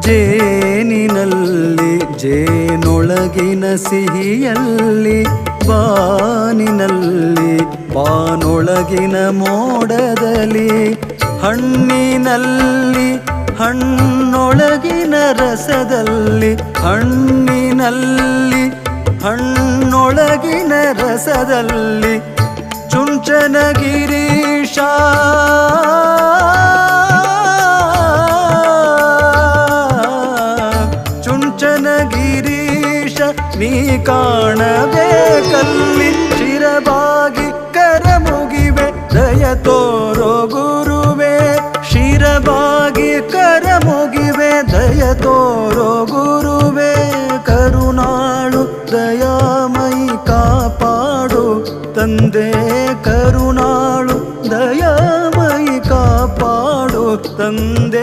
ಜೇನಿನಲ್ಲಿ ಜೇನೊಳಗಿನ ಸಿಹಿಯಲ್ಲಿ, ಬಾನಿನಲ್ಲಿ ಬಾನೊಳಗಿನ ಮೋಡದಲ್ಲಿ, ಹಣ್ಣಿನಲ್ಲಿ ಹಣ್ಣೊಳಗಿನ ರಸದಲ್ಲಿ, ಹಣ್ಣಿನಲ್ಲಿ ಹಣ್ಣೊಳಗಿನ ರಸದಲ್ಲಿ, ಚುಂಚನಗಿರೀಶ ಚುಂಚನಗಿರೀಶ ನೀ ಕಾಣಬೇಕಲ್ಲಿ, ಶಿರಬಾಗಿ ಕರ ಮುಗಿವೆ ದಯ ತೋರೋ ಗುರುವೇ, ಶಿರಬಾಗಿ ಕರ ಮುಗಿವೆ ದಯ ತೋರೋ ಗುರುವೇ, ಕರುಣಾಳು ದಯಾಮಯಿ ಕಾಪಾಡು ತಂದೆ, ಕರುಣಾಳು ದಯಾಮಯಿ ಕಾಪಾಡು ತಂದೆ.